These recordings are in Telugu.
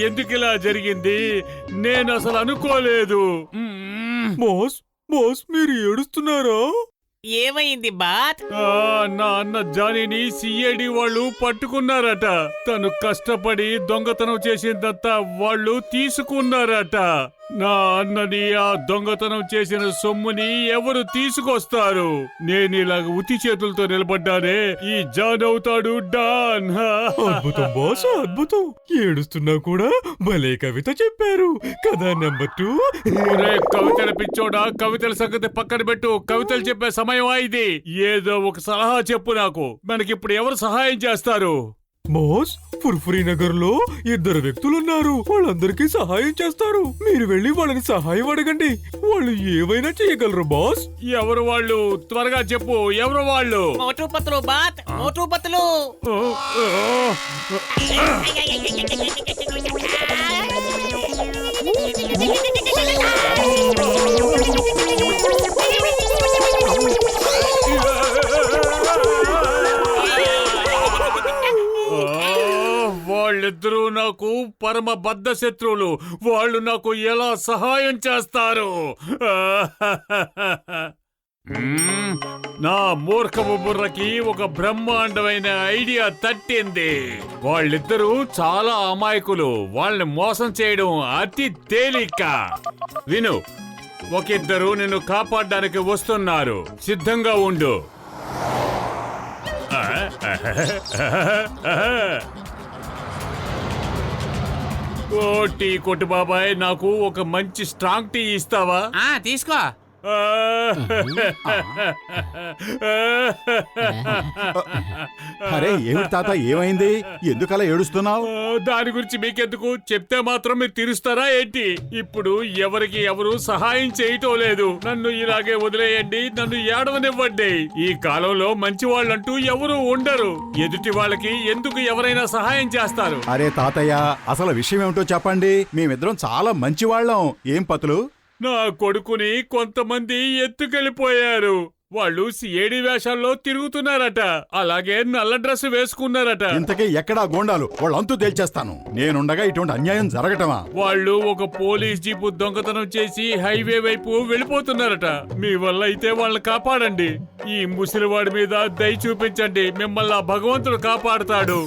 ఎందుకు ఇలా జరిగింది? నేను అసలు అనుకోలేదు. బాస్ బాస్ మీరు ఏడుస్తున్నారా? ఏమైంది బాత్? నా అన్న జానీని సిఐడి వాళ్ళు పట్టుకున్నారట. తను కష్టపడి దొంగతనం చేసిందంతా వాళ్ళు తీసుకున్నారట. నా అన్నని ఆ దొంగతనం చేసిన సొమ్ముని ఎవరు తీసుకొస్తారు? నేను ఇలాగ ఉత్తి చేతులతో నిలబడ్డానే. ఈ జాన్ అవుతాడు డాన్. అద్భుతం బాస్, అద్భుతం. ఏడుస్తున్నా కూడా భలే కవిత చెప్పారు కదా. నెంబర్ 2. కవితల పిచ్చోడా, కవితల సంగతి పక్కన పెట్టు. కవితలు చెప్పే సమయం ఇది. ఏదో ఒక సలహా చెప్పు నాకు. మనకిప్పుడు ఎవరు సహాయం చేస్తారు? బాస్, ఫుర్ఫురీ నగర్ లో 2 వ్యక్తులున్నారు. వాళ్ళందరికీ సహాయం చేస్తారు. మీరు వెళ్ళి వాళ్ళని సహాయం అడగండి. వాళ్ళు ఏవైనా చేయగలరు బాస్. ఎవరు వాళ్ళు? త్వరగా చెప్పు. ఎవరు వాళ్ళు? మోటూ పత్లు బాత్, మోటూ పత్లు. వాళ్ళిద్దరూ నాకు పరమ బద్ధ శత్రువులు. వాళ్ళు నాకు ఎలా సహాయం చేస్తారు? నా మూర్ఖపు బుర్రకి ఒక బ్రహ్మాండమైన ఐడియా తట్టింది. వాళ్ళిద్దరూ చాలా అమాయకులు. వాళ్ళని మోసం చేయడం అతి తేలిక. విను, ఒకిద్దరు నిన్ను కాపాడడానికి వస్తున్నారు. సిద్ధంగా ఉండు. ఓ టీ కొట్టు బాబాయ్, నాకు ఒక మంచి స్ట్రాంగ్ టీ ఇస్తావా? తీసుకో. అరే ఏమిటి తాత, ఏమైంది? ఎందుకలా ఏడుస్తున్నావు? దాని గురించి మీకెందుకు? చెప్తే మాత్రం మీరు తీరుస్తారా ఏంటి? ఇప్పుడు ఎవరికి ఎవరు సహాయం చేయటం లేదు. నన్ను ఇలాగే వదిలేయండి. నన్ను ఏడవనివ్వండి. ఈ కాలంలో మంచి వాళ్ళంటూ ఎవరు ఉండరు. ఎదుటి వాళ్ళకి ఎందుకు ఎవరైనా సహాయం చేస్తారు? అరే తాతయ్య, అసలు విషయం ఏమిటో చెప్పండి. మేమిద్దరం చాలా మంచి వాళ్ళం. ఏం పతులు? నా కొడుకుని కొంతమంది ఎత్తుకెళ్ళిపోయారు. వాళ్ళు సిఐడి వేషాల్లో తిరుగుతున్నారట. అలాగే నల్ల డ్రెస్ వేసుకున్నారట. ఇంతకీ ఎక్కడా గోండాలు? వాళ్ళంతూ తేల్చేస్తాను. నేనుండగా ఇటువంటి అన్యాయం జరగటమా? వాళ్ళు ఒక పోలీస్ జీపు దొంగతనం చేసి హైవే వైపు వెళ్ళిపోతున్నారట. మీ వల్ల అయితే వాళ్ళని కాపాడండి. ఈ ముసలివాడి మీద దయ చూపించండి. మిమ్మల్ని ఆ భగవంతుడు కాపాడుతాడు.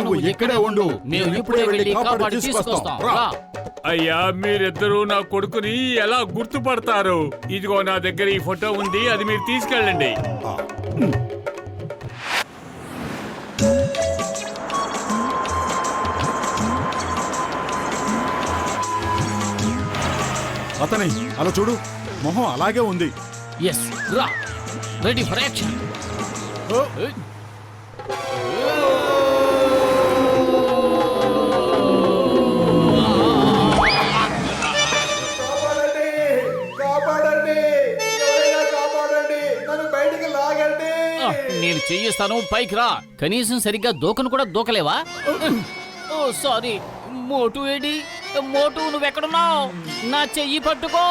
నువ్వు ఇక్కడే ఉండు. మేము ఇప్పుడే వెళ్ళి కాపాడి తీసుకొస్తాం. అయ్యా, మీరిద్దరూ నా కొడుకుని ఎలా గుర్తుపడతారు? ఇదిగో నా దగ్గర ఈ ఫోటో ఉంది. అది మీరు తీసుకెళ్ళండి. అతని అలా చూడు, మొహం అలాగే ఉంది. ఎస్, రా. Ready for action. నేను చెయ్యిస్తాను, పైకి రా. కనీసం సరిగ్గా దూకను కూడా దూకలేవా? ఓ సారీ. మోటు ఏడి? మోటు, నువ్వెక్కడున్నావు? నా చెయ్యి పట్టుకో.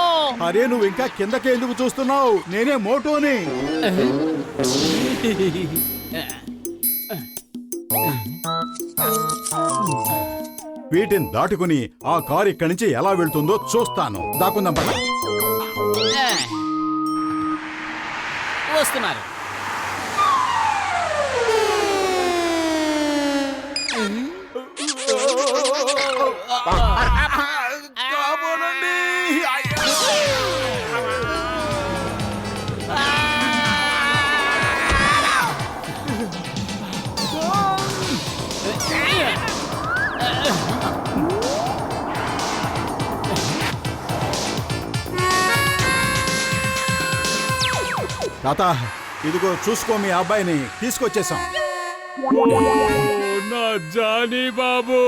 అరే నువ్వు ఇంకా కిందకే ఎందుకు చూస్తున్నావు? నేనే మోటోని. వీటిని దాటుకుని ఆ కారు ఇక్కడి నుంచి ఎలా వెళ్తుందో చూస్తాను. దాక్కుందాం పద. వస్తున్నారు. తాత, ఇదిగో చూసుకో, మీ అబ్బాయిని తీసుకొచ్చేసాం. నా జానీ బాబు,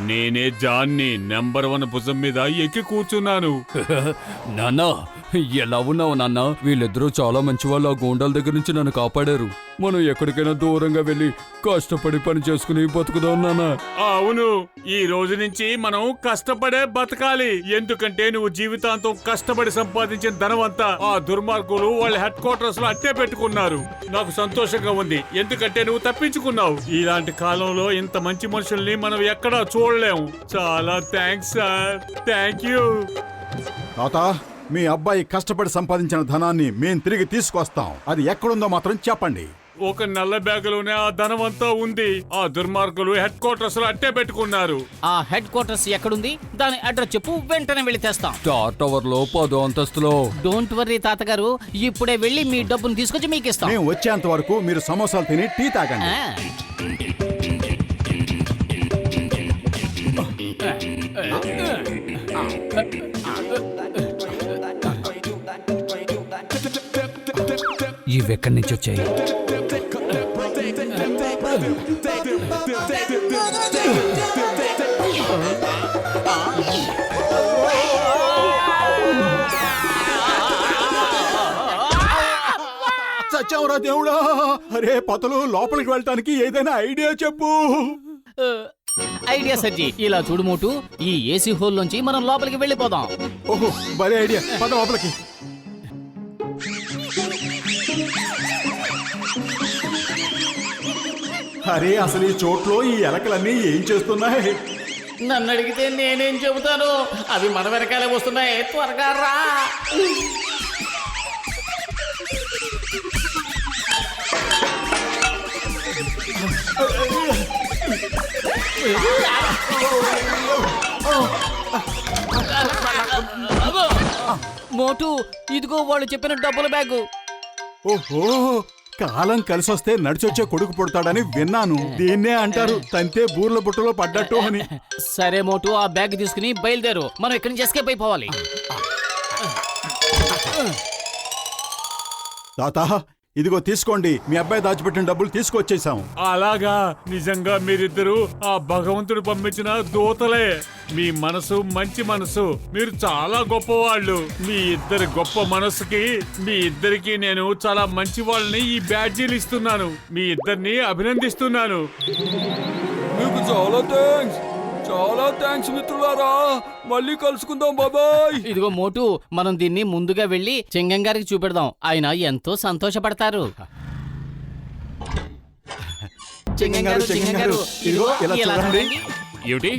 నేనే జాన్ని నెంబర్ 1 భుజం మీద ఎక్కి కూర్చున్నాను. నాన్నా ఎలా ఉన్నావు నాన్న? వీళ్ళిద్దరూ చాలా మంచి వాళ్ళు. ఆ గూండాల దగ్గర నుంచి నన్ను కాపాడారు. మనం ఎక్కడికైనా దూరంగా వెళ్ళి కష్టపడి పని చేసుకుని బతుకుదాం నాన్న. అవును, ఈ రోజు నుంచి మనం కష్టపడే బతకాలి. ఎందుకంటే నువ్వు జీవితాంతం కష్టపడి సంపాదించిన ధనమంతా ఆ దుర్మార్గులు వాళ్ళ హెడ్ క్వార్టర్స్ లో అట్టే పెట్టుకున్నారు. నాకు సంతోషంగా ఉంది, ఎందుకంటే నువ్వు తప్పించుకున్నావు. ఇలాంటి కాలంలో ఇంత మంచి మనుషుల్ని మనం ఎక్కడా చూడలేము. చాలా థ్యాంక్స్ సార్, థ్యాంక్ యూ. తాత, మీ అబ్బాయి కష్టపడి సంపాదించిన ధనాన్ని మేం తిరిగి తీసుకొస్తాం. అది ఎక్కడుందో మాత్రం చెప్పండి. ఒక నల్ల బ్యాగులోనే ఆ ధనమంతా ఉంది. ఆ దుర్మార్గులు హెడ్ క్వార్టర్స్ లో అట్టే పెట్టుకున్నారు. ఆ హెడ్ క్వార్టర్స్ ఎక్కడుంది? దాని అడ్రస్ చెప్పు, వెంటనే వెళ్ళి తెస్తాం. స్టార్ టవర్ లో 10వ అంతస్తులో. డోంట్ వర్రీ తాతగారు, ఇప్పుడే వెళ్ళి మీ డబ్బును తీసుకొచ్చి మీకు ఇస్తాం. మేము వచ్చేంత వరకు మీరు సమోసాలు తిని టీ తాగండి. ఇవెక్కడి నుంచి వచ్చాయి? చచ్చావురా దేవుడా! అరే పతలు, లోపలికి వెళ్ళటానికి ఏదైనా ఐడియా చెప్పు. ఐడియా సజ్జి, ఇలా చూడు మోటు, ఈ ఏసీ హోల్ నుంచి మనం లోపలికి వెళ్ళిపోదాం. ఓహో, భలే ఐడియా. పద లోపలికి. అరే అసలు ఈ చోట్లో ఈ ఎలకలన్నీ ఏం చేస్తున్నాయి? నన్ను అడిగితే నేనేం చెబుతాను? అవి మన వెనకాలే వస్తున్నాయి, త్వరగా రా. మోటు, ఇదిగో వాళ్ళు చెప్పిన డబ్బుల బ్యాగు. ఓహో, కాలం కలిసొస్తే నడిచొచ్చే కొడుకు పుడతాడని విన్నాను. దీన్నే అంటారు తంతే బూర్ల బుట్టలో పడ్డట్టు అని. సరే మోటు, ఆ బ్యాగ్ తీసుకుని బయలుదేరు. మనం ఇక్కడి నుంచి ఎస్కేప్ అయిపోవాలి. తాత, ఇదిగో తీసుకోండి. మీ అబ్బాయి దాచిపెట్టిన డబ్బులు తీసుకొచ్చేసాం. అలాగా? నిజంగా మీరిద్దరు ఆ భగవంతుడు పంపించిన దూతలే. మీ మనసు మంచి మనసు, మీరు చాలా గొప్పవాళ్ళు. మీ ఇద్దరి గొప్ప మనసుకి మీ ఇద్దరికి నేను చాలా మంచి వాళ్ళని ఈ బ్యాడ్జీలు ఇస్తున్నాను. మీ ఇద్దరిని అభినందిస్తున్నాను. మీకు చాలా థ్యాంక్స్ మిత్రులారా. మళ్ళీ కలుసుకుందాం, బాబాయ్. ఇదిగో మోటు, మనం దీన్ని ముందుగా వెళ్ళి చెంగం గారికి చూపెడదాం. ఆయన ఎంతో సంతోషపడతారు. చెంగం గారు, ఇదిగో ఇలా ఇలా చూడండి. చూడండి.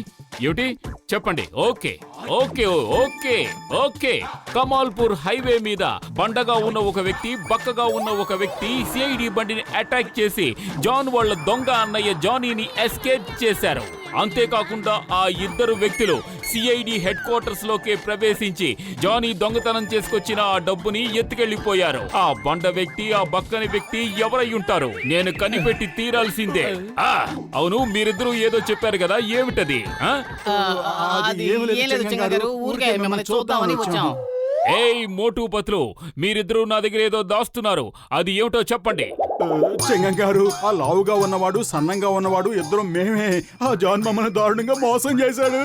ఏమిటి చెప్పండి. Okay okay okay okay Kamalpur highway మీద బండగా ఉన్న ఒక వ్యక్తి, బక్కగా ఉన్న ఒక వ్యక్తి సిఐడి బండిని అటాక్ చేసి జాన్ వాళ్ళ దొంగ అన్నయ్య జానీని ఎస్కేప్ చేశారు. అంతేకాకుండా ఆ ఇద్దరు వ్యక్తులు సిఐడి హెడ్ క్వార్టర్స్ లోకే ప్రవేశించి జానీ దొంగతనం చేసుకొచ్చిన ఆ డబ్బుని ఎత్తుకెళ్లిపోయారు. ఆ బండ వ్యక్తి, ఆ బక్కని వ్యక్తి ఎవరై ఉంటారు? నేను కనిపెట్టి తీరాల్సిందే. అవును, మీరిద్దరూ ఏదో చెప్పారు కదా, ఏమిటది? అది ఏం లేదు చెంగం గారు, ఊరికే మిమ్మల్ని చూద్దామని వచ్చాం. ఏయ్ మోటు పతులు, మీరిద్దరూ నా దగ్గర ఏదో దాస్తున్నారు. అది ఏమిటో చెప్పండి. చెంగం గారు, ఆ లావుగా ఉన్నవాడు, సన్నంగా ఉన్నవాడు ఇద్దరు మేమే. ఆ జాన్ మమ్మల్ని దారుణంగా మోసం చేశాడు.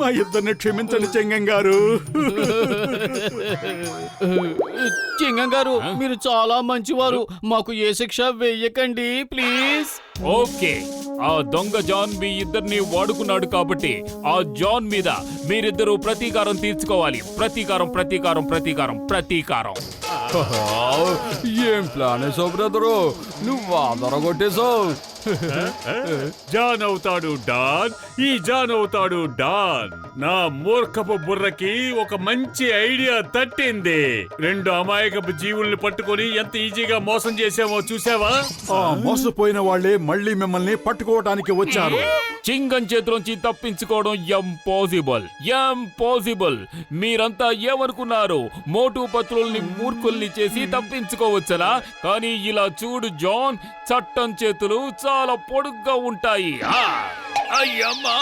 మా ఇద్దరిని క్షమించండి చెంగం గారు. చెంగం గారు, మీరు చాలా మంచివారు. మాకు ఏ శిక్ష వెయ్యకండి ప్లీజ్. ఓకే, ఆ దొంగ జాన్ మీ ఇద్దరిని వాడుకున్నాడు కాబట్టి ఆ జాన్ మీద మీరిద్దరూ ప్రతీకారం తీర్చుకోవాలి. ప్రతీకారం ప్రతీకారం ప్రతీకారం ప్రతీకారం. ఏం ప్లాన్ వేసావు బ్రదరు? నువ్వు ఆదరగొట్టేశావు. జాన్ అవుతాడు డాన్, ఈ జాన్ అవుతాడు డాన్. నా మూర్ఖపు బుర్రకి ఒక మంచి ఐడియా తట్టింది. 2 అమాయకపు జీవుల్ని పట్టుకొని ఎంత ఈజీగా మోసం చేసామో చూసావా? ఆ మోసపోయిన వాళ్లే మళ్ళీ మిమ్మల్ని పట్టుకోవడానికి వచ్చారు. చింగం చేతిలోంచి తప్పించుకోవడం ఇంపాసిబుల్. ఇంపాసిబుల్. మీరంతా ఏమనుకున్నారు? మోటు పత్రుల్ని మూర్ఖుల్ని చేసి తప్పించుకోవచ్చనా? కానీ ఇలా చూడు జాన్, చట్టం చేతులు చాలా పొడుగ్గా ఉంటాయి. అయ్యమ్మా,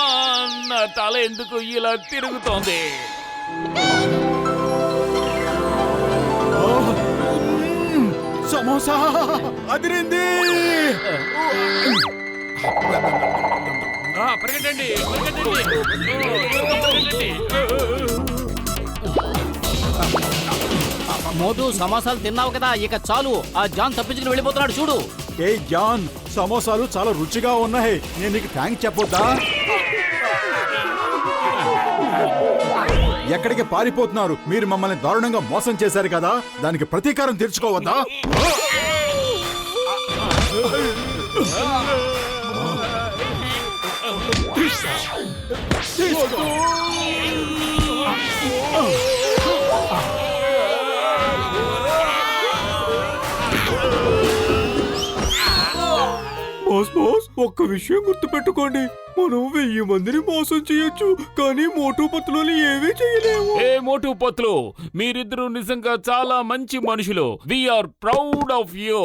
నా తల ఎందుకు ఇలా తిరుగుతోంది? సమోసా అదిరింది. పరిగెట్టండి పరిగెట్టండి. మోటు సమోసాలు తిన్నావు కదా, ఇక చాలు. ఆ జాన్ తప్పించుకుని వెళ్ళిపోతున్నాడు చూడు. ఏ జాన్, సమోసాలు చాలా రుచిగా ఉన్నాయి. నేను నీకు థ్యాంక్స్ చెప్పొద్దా? ఎక్కడికి పారిపోతున్నారు? మీరు మమ్మల్ని దారుణంగా మోసం చేశారు కదా, దానికి ప్రతీకారం తీర్చుకోవద్దా? బాస్ ఒక్క విషయం గుర్తుపెట్టుకోండి, మనం 1000 మందిని మోసం చేయొచ్చు, కానీ మోటు పత్తులు ఏమీ చేయలేము. ఏ మోటు పత్లు, మీరిద్దరూ నిజంగా చాలా మంచి మనుషులు. We are proud of you.